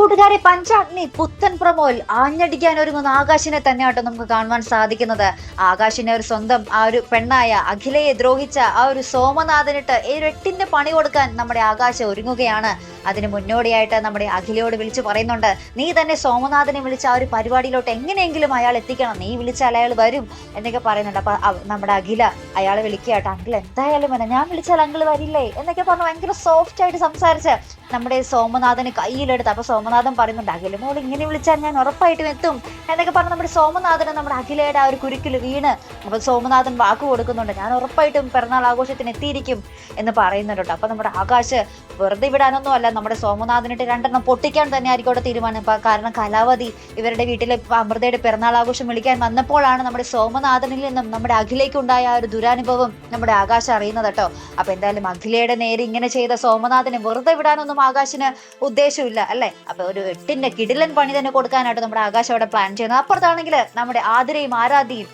കൂട്ടുകാരെ, പഞ്ചാഗ്നി പുത്തൻ പ്രൊമോയിൽ ആഞ്ഞടിക്കാൻ ഒരുങ്ങുന്ന ആകാശിനെ തന്നെയാട്ടോ നമുക്ക് കാണുവാൻ സാധിക്കുന്നത്. ആകാശിനെ ഒരു സ്വന്തം ആ ഒരു പെണ്ണായ അഖിലയെ ദ്രോഹിച്ച ആ ഒരു സോമനാഥനിട്ട് ഒരു എട്ടിന്റെ പണി കൊടുക്കാൻ നമ്മുടെ ആകാശ് ഒരുങ്ങുകയാണ്. അതിന് മുന്നോടിയായിട്ട് നമ്മുടെ അഖിലയോട് വിളിച്ചു പറയുന്നുണ്ട്, നീ തന്നെ സോമനാഥനെ വിളിച്ച ആ ഒരു പരിപാടിയിലോട്ട് എങ്ങനെയെങ്കിലും അയാൾ എത്തിക്കണം, നീ വിളിച്ചാൽ അയാൾ വരും എന്നൊക്കെ പറയുന്നുണ്ട്. അപ്പൊ നമ്മുടെ അഖില അയാളെ വിളിക്കുകയാട്ടോ. അങ്കിൾ എന്തായാലും വരാം, ഞാൻ വിളിച്ചാൽ അങ്കിൾ വരില്ലേ എന്നൊക്കെ പറഞ്ഞ് ഭയങ്കര സോഫ്റ്റ് ആയിട്ട് സംസാരിച്ച് നമ്മുടെ സോമനാഥന് കയ്യിലെടുത്ത്. അപ്പൊ സോമനാഥൻ പറയുന്നുണ്ട്, അഖില മോൾ ഇങ്ങനെ വിളിച്ചാൽ ഞാൻ ഉറപ്പായിട്ടും എത്തും എന്നൊക്കെ പറഞ്ഞ് നമ്മുടെ സോമനാഥന് നമ്മുടെ അഖിലയുടെ ആ ഒരു കുരുക്കിൽ വീണ്. അപ്പൊ സോമനാഥൻ വാക്ക് കൊടുക്കുന്നുണ്ട്, ഞാൻ ഉറപ്പായിട്ടും പിറന്നാൾ ആഘോഷത്തിന് എത്തിയിരിക്കും എന്ന് പറയുന്നുണ്ട്. അപ്പൊ നമ്മുടെ ആകാശ് വെറുതെ വിടാനൊന്നും അല്ല, നമ്മുടെ സോമനാഥനിട്ട് രണ്ടെണ്ണം പൊട്ടിക്കാൻ തന്നെ ആയിരിക്കും അവിടെ തീരുമാനം. കാരണം കലാവതി ഇവരുടെ വീട്ടിലെ അമൃതയുടെ പിറന്നാൾ ആഘോഷം വിളിക്കാൻ വന്നപ്പോഴാണ് നമ്മുടെ സോമനാഥനിൽ നിന്നും നമ്മുടെ അഖിലയ്ക്കുണ്ടായ ആ ഒരു ദുരാനുഭവം നമ്മുടെ ആകാശ് അറിയുന്നത് കേട്ടോ. അപ്പൊ എന്തായാലും അഖിലയുടെ നേരെ ഇങ്ങനെ ചെയ്ത സോമനാഥനെ വെറുതെ വിടാനൊന്നും ആകാശിന് ഉദ്ദേശമില്ല അല്ലെ. അപ്പൊ ഒരു എട്ടിന്റെ കിടിലൻ പണി തന്നെ കൊടുക്കാനായിട്ട് നമ്മുടെ ആകാശ് അവിടെ പ്ലാൻ ചെയ്യുന്നത്. അപ്പുറത്താണെങ്കിൽ നമ്മുടെ ആതിരയും ആരാധ്യയും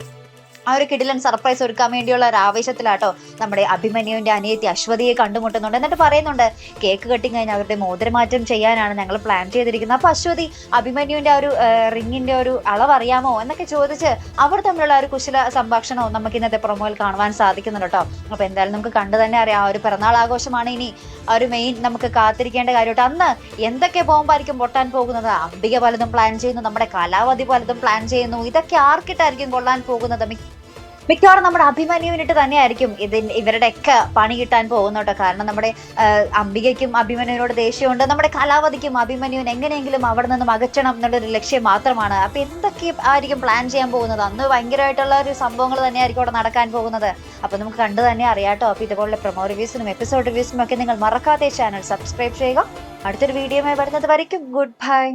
ആ ഒരു കിടിലൻ സർപ്രൈസ് ഒരുക്കാൻ വേണ്ടിയുള്ള ഒരു ആവേശത്തിലാട്ടോ നമ്മുടെ അഭിമന്യുവിന്റെ അനിയത്തി അശ്വതിയെ കണ്ടുമുട്ടുന്നുണ്ട്. എന്നിട്ട് പറയുന്നുണ്ട്, കേക്ക് കട്ടിങ് കഴിഞ്ഞ് അവരുടെ മോതിരമാറ്റം ചെയ്യാനാണ് ഞങ്ങൾ പ്ലാൻ ചെയ്തിരിക്കുന്നത്. അപ്പൊ അശ്വതി അഭിമന്യുവിന്റെ ആ ഒരു റിങ്ങിന്റെ ഒരു അളവ് അറിയാമോ എന്നൊക്കെ ചോദിച്ച് അവർ തമ്മിലുള്ള ഒരു കുശല സംഭാഷണവും നമുക്ക് ഇന്നത്തെ പ്രൊമോയിൽ കാണുവാൻ സാധിക്കുന്നുണ്ട് കേട്ടോ. അപ്പൊ എന്തായാലും നമുക്ക് കണ്ടു തന്നെ അറിയാം, ആ ഒരു പിറന്നാൾ ആഘോഷമാണ് ഇനി ആ ഒരു മെയിൻ നമുക്ക് കാത്തിരിക്കേണ്ട കാര്യമായിട്ട്. അന്ന് എന്തൊക്കെ ബോംബായിരിക്കും പൊട്ടാൻ പോകുന്നത്? അംബിക പലതും പ്ലാൻ ചെയ്യുന്നു, നമ്മുടെ കലാവതി പലതും പ്ലാൻ ചെയ്യുന്നു. ഇതൊക്കെ ആർക്കിട്ടായിരിക്കും കൊള്ളാൻ പോകുന്നത്? മിക്കവാറും നമ്മുടെ അഭിമന്യുവിനിട്ട് തന്നെയായിരിക്കും ഇവരുടെയൊക്കെ പണി കിട്ടാൻ പോകുന്നോട്ടോ. കാരണം നമ്മുടെ അംബികയ്ക്കും അഭിമന്യുവിനോട് ദേഷ്യമുണ്ട്, നമ്മുടെ കലാവതിക്കും അഭിമന്യുവിന് എങ്ങനെയെങ്കിലും അവിടെ നിന്നും അകറ്റണം എന്നുള്ളൊരു ലക്ഷ്യം മാത്രമാണ്. അപ്പൊ എന്തൊക്കെ ആയിരിക്കും പ്ലാൻ ചെയ്യാൻ പോകുന്നത്? അന്ന് ഭയങ്കരമായിട്ടുള്ള ഒരു സംഭവങ്ങൾ തന്നെയായിരിക്കും അവിടെ നടക്കാൻ പോകുന്നത്. അപ്പൊ നമുക്ക് കണ്ടു തന്നെ അറിയാട്ടോ. അപ്പൊ ഇതുപോലുള്ള പ്രൊമോ റിവ്യൂസിനും എപ്പിസോഡ് റിവ്യൂസിനും ഒക്കെ നിങ്ങൾ മറക്കാതെ ചാനൽ സബ്സ്ക്രൈബ് ചെയ്യുക. അടുത്തൊരു വീഡിയോയുമായി വരുന്നത് വരയ്ക്കും ഗുഡ് ബൈ.